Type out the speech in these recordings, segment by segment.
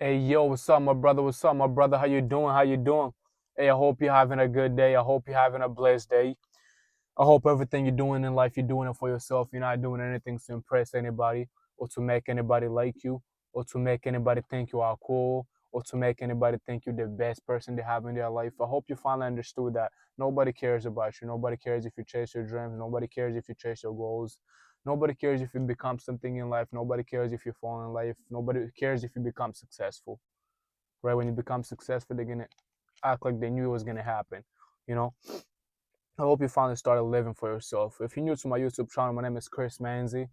Hey yo, what's up, my brother? What's up, my brother? How you doing? How you doing? Hey, I hope you're having a good day. I hope you're having a blessed day. I hope everything you're doing in life, you're doing it for yourself. You're not doing anything to impress anybody or to make anybody like you or to make anybody think you are cool or to make anybody think you're the best person they have in their life. I hope you finally understood that nobody cares about you. Nobody cares if you chase your dreams. Nobody cares if you chase your goals. Nobody cares if you become something in life. Nobody cares if you fall in life. Nobody cares if you become successful. Right? When you become successful, they're gonna act like they knew it was gonna happen. You know, I hope you finally started living for yourself. If you're new to my YouTube channel, my name is Chris Manzi,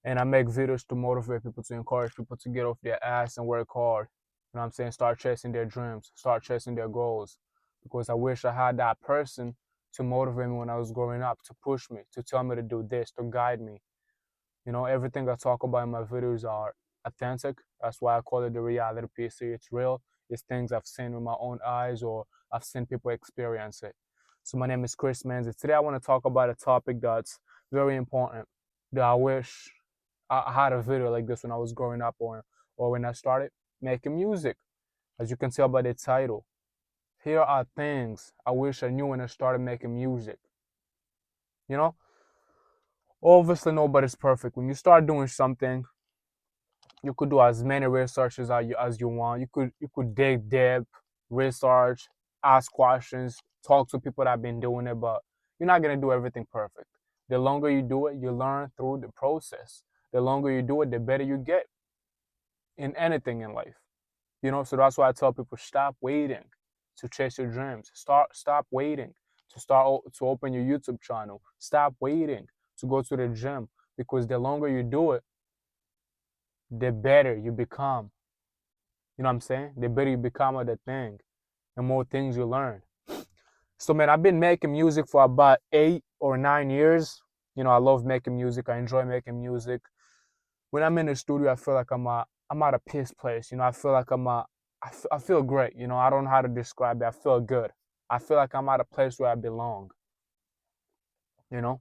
and I make videos to motivate people, to encourage people to get off their ass and work hard. You know what I'm saying? Start chasing their dreams, start chasing their goals. Because I wish I had that person to motivate me when I was growing up, to push me, to tell me to do this, to guide me. You know, everything I talk about in my videos are authentic. That's why I call it the reality piece. It's real. It's things I've seen with my own eyes or I've seen people experience it. So my name is Chris Manzi. Today I want to talk about a topic that's very important that I wish I had a video like this when I was growing up or when I started making music. As you can tell by the title, here are things I wish I knew when I started making music. You know, obviously nobody's perfect. When you start doing something, you could do as many researches as you want. You could dig deep, research, ask questions, talk to people that have been doing it, but you're not gonna do everything perfect. The longer you do it, you learn through the process. The longer you do it, the better you get in anything in life. You know, so that's why I tell people stop waiting to chase your dreams. Stop waiting to open your YouTube channel. Stop waiting to go to the gym because the longer you do it, the better you become. You know what I'm saying? The better you become at the thing, the more things you learn. So man, I've been making music for about 8 or 9 years. You know, I love making music. I enjoy making music. When I'm in the studio, I feel like I'm at a peace place. You know, I feel like I feel great. You know, I don't know how to describe it. I feel good. I feel like I'm at a place where I belong. You know,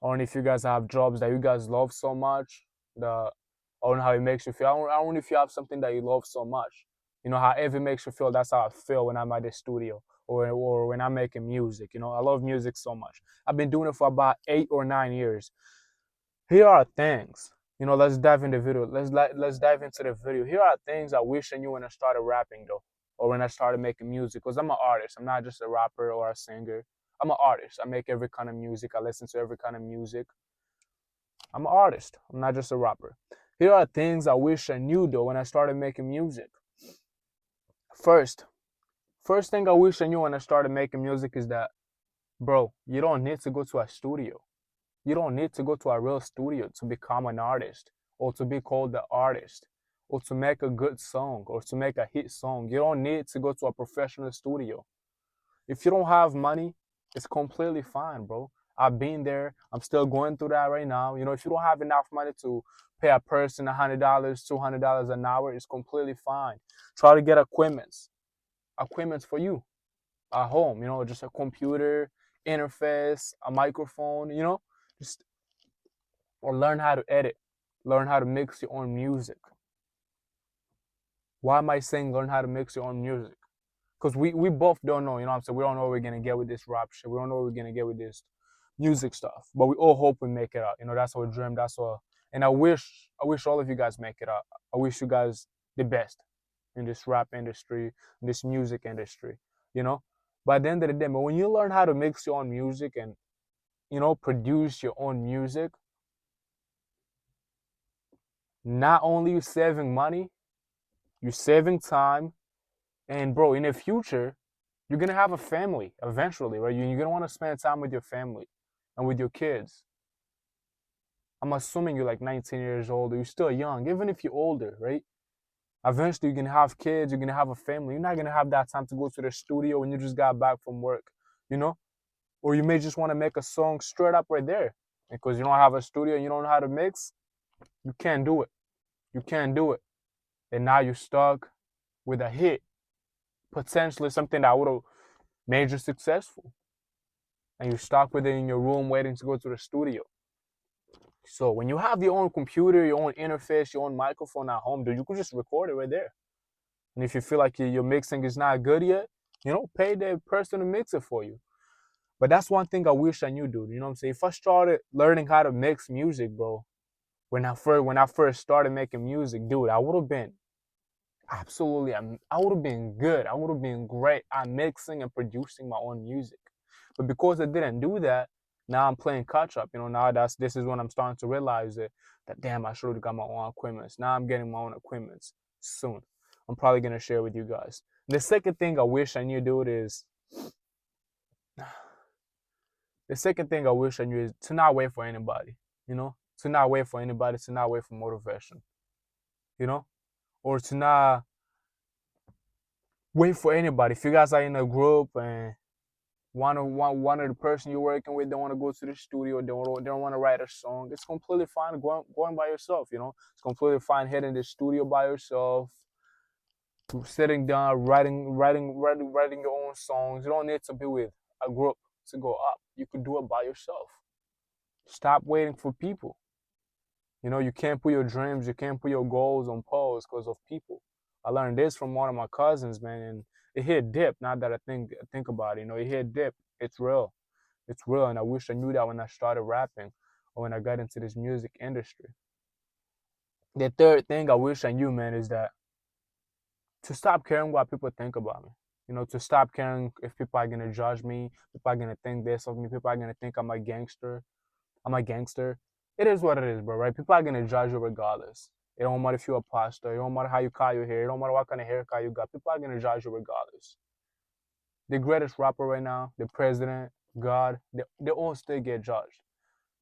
I don't know if you guys have jobs that you guys love so much. The I don't know how it makes you feel. I don't know if you have something that you love so much. You know, however it makes you feel, that's how I feel when I'm at the studio or when I'm making music. You know, I love music so much. I've been doing it for about 8 or 9 years. Here are things. You know, let's dive into the video. Let's dive into the video. Here are things I wish I knew when I started rapping though, or when I started making music. Cause I'm an artist. I'm not just a rapper or a singer. I'm an artist. I make every kind of music. I listen to every kind of music. I'm an artist. I'm not just a rapper. Here are things I wish I knew though when I started making music. First, first thing I wish I knew when I started making music is that, bro, you don't need to go to a studio. You don't need to go to a real studio to become an artist or to be called the artist or to make a good song or to make a hit song. You don't need to go to a professional studio. If you don't have money, it's completely fine, bro. I've been there. I'm still going through that right now. You know, if you don't have enough money to pay a person $100, $200 an hour, it's completely fine. Try to get equipments for you at home. You know, just a computer, interface, a microphone. You know, just or learn how to edit, learn how to mix your own music. Why am I saying learn how to mix your own music? Because we both don't know, you know what I'm saying? We don't know what we're gonna get with this rap shit. We don't know what we're gonna get with this music stuff. But we all hope we make it out. You know, that's our dream. That's our and I wish all of you guys make it out. I wish you guys the best in this rap industry, in this music industry, you know? But at the end of the day, but when you learn how to mix your own music and you know produce your own music, not only you saving money, you're saving time, and bro, in the future, you're gonna have a family eventually, right? You're gonna want to spend time with your family and with your kids. I'm assuming you're like 19 years old, or you're still young, even if you're older, right? Eventually, you're gonna have kids, you're gonna have a family. You're not gonna have that time to go to the studio when you just got back from work, you know? Or you may just want to make a song straight up right there because you don't have a studio and you don't know how to mix. You can't do it. You can't do it. And now you're stuck with a hit, potentially something that would have made you successful. And you're stuck with it in your room waiting to go to the studio. So when you have your own computer, your own interface, your own microphone at home, dude, you could just record it right there. And if you feel like your mixing is not good yet, you know, pay the person to mix it for you. But that's one thing I wish I knew, dude. You know what I'm saying? If I started learning how to mix music, bro, when I first started making music, dude, I would have been absolutely, I would have been good. I would have been great at mixing and producing my own music. But because I didn't do that, now I'm playing catch up. You know, now this is when I'm starting to realize that damn, I should have got my own equipment. Now I'm getting my own equipment soon. I'm probably gonna share with you guys. The second thing I wish I knew, dude, is the second thing I wish I knew is to not wait for anybody. You know, to not wait for anybody, to not wait for motivation. You know, or to not wait for anybody. If you guys are in a group and one of the person you're working with don't want to go to the studio, they don't want to write a song, it's completely fine going by yourself. You know, it's completely fine hitting the studio by yourself, sitting down, writing your own songs. You don't need to be with a group to go up. You could do it by yourself. Stop waiting for people. You know, you can't put your dreams, you can't put your goals on pause because of people. I learned this from one of my cousins, man, and it hit deep. Now that I think about it, you know, it hit deep. It's real. It's real, and I wish I knew that when I started rapping or when I got into this music industry. The third thing I wish I knew, man, is that to stop caring what people think about me. You know, to stop caring if people are gonna judge me, people are gonna think this of me, people are gonna think I'm a gangster. I'm a gangster. It is what it is, bro, right? People are gonna judge you regardless. It don't matter if you're a pastor. It don't matter how you cut your hair. It don't matter what kind of haircut you got. People are gonna judge you regardless. The greatest rapper right now, the president, God, they all still get judged.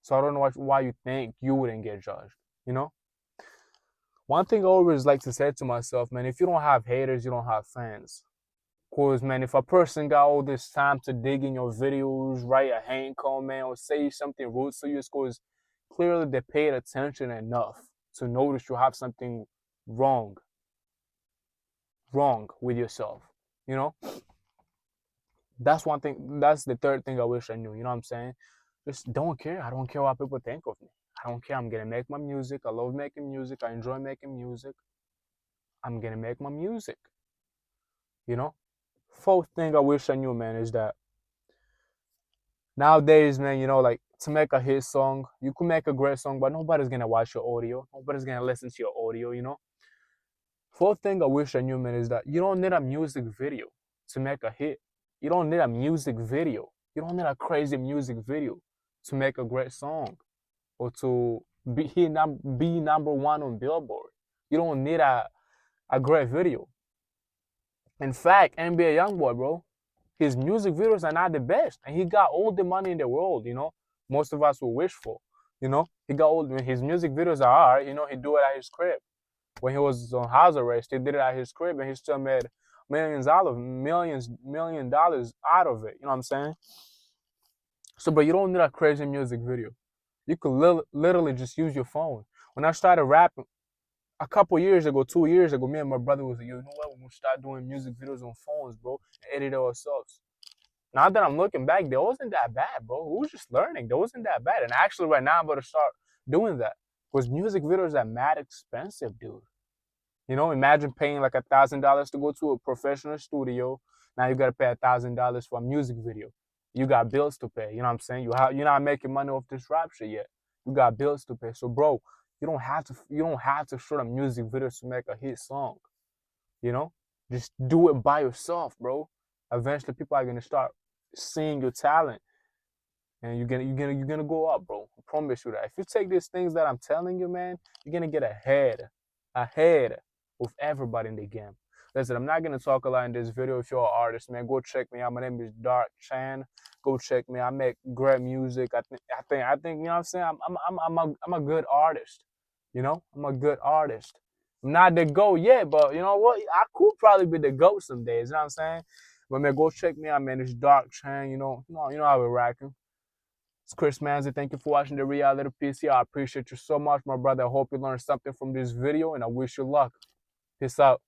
So I don't know why you think you wouldn't get judged. You know? One thing I always like to say to myself, man, if you don't have haters, you don't have fans. Cause man, if a person got all this time to dig in your videos, write a hate comment, or say something rude to you, it's cause clearly they paid attention enough to notice you have something wrong with yourself. You know? That's one thing. That's the third thing I wish I knew. You know what I'm saying? Just don't care. I don't care what people think of me. I don't care. I'm gonna make my music. I love making music. I enjoy making music. I'm gonna make my music. You know? Fourth thing I wish I knew, man, is that nowadays, man, you know, like to make a hit song, you could make a great song, but nobody's gonna watch your audio. Nobody's gonna listen to your audio, you know? Fourth thing I wish I knew, man, is that you don't need a music video to make a hit. You don't need a music video. You don't need a crazy music video to make a great song or to be number one on Billboard. You don't need a great video. In fact, NBA Youngboy, bro, his music videos are not the best, and he got all the money in the world. You know, most of us will wish for. You know, he got all his music videos are alright. You know, he do it at his crib. When he was on house arrest, he did it at his crib, and he still made million dollars out of it. You know what I'm saying? So, but you don't need a crazy music video. You could literally just use your phone. When I started rapping a couple years ago, 2 years ago, me and my brother was like, you know what? We're gonna start doing music videos on phones, bro, and edit it ourselves. Now that I'm looking back, that wasn't that bad, bro. We was just learning. That wasn't that bad. And actually, right now, I'm about to start doing that because music videos are mad expensive, dude. You know, imagine paying like $1,000 to go to a professional studio. Now you gotta pay $1,000 for a music video. You got bills to pay. You know what I'm saying? You're not making money off this rap shit yet. You got bills to pay. So, bro, you don't have to shoot a music video to make a hit song. You know, just do it by yourself, bro. Eventually, people are gonna start seeing your talent, and you're gonna go up, bro. I promise you that. If you take these things that I'm telling you, man, you're gonna get ahead of everybody in the game. Listen, I'm not gonna talk a lot in this video. If you're an artist, man, go check me out. My name is Dark Chan. Go check me. I make great music. I think. You know what I'm saying? I'm a good artist. You know, I'm a good artist. I'm not the GOAT yet, but you know what? I could probably be the GOAT some days. You know what I'm saying? But man, go check me out, man. It's Dark Chan. You know how we're racking. It's Chris Manzi. Thank you for watching the Reality PC. I appreciate you so much, my brother. I hope you learned something from this video, and I wish you luck. Peace out.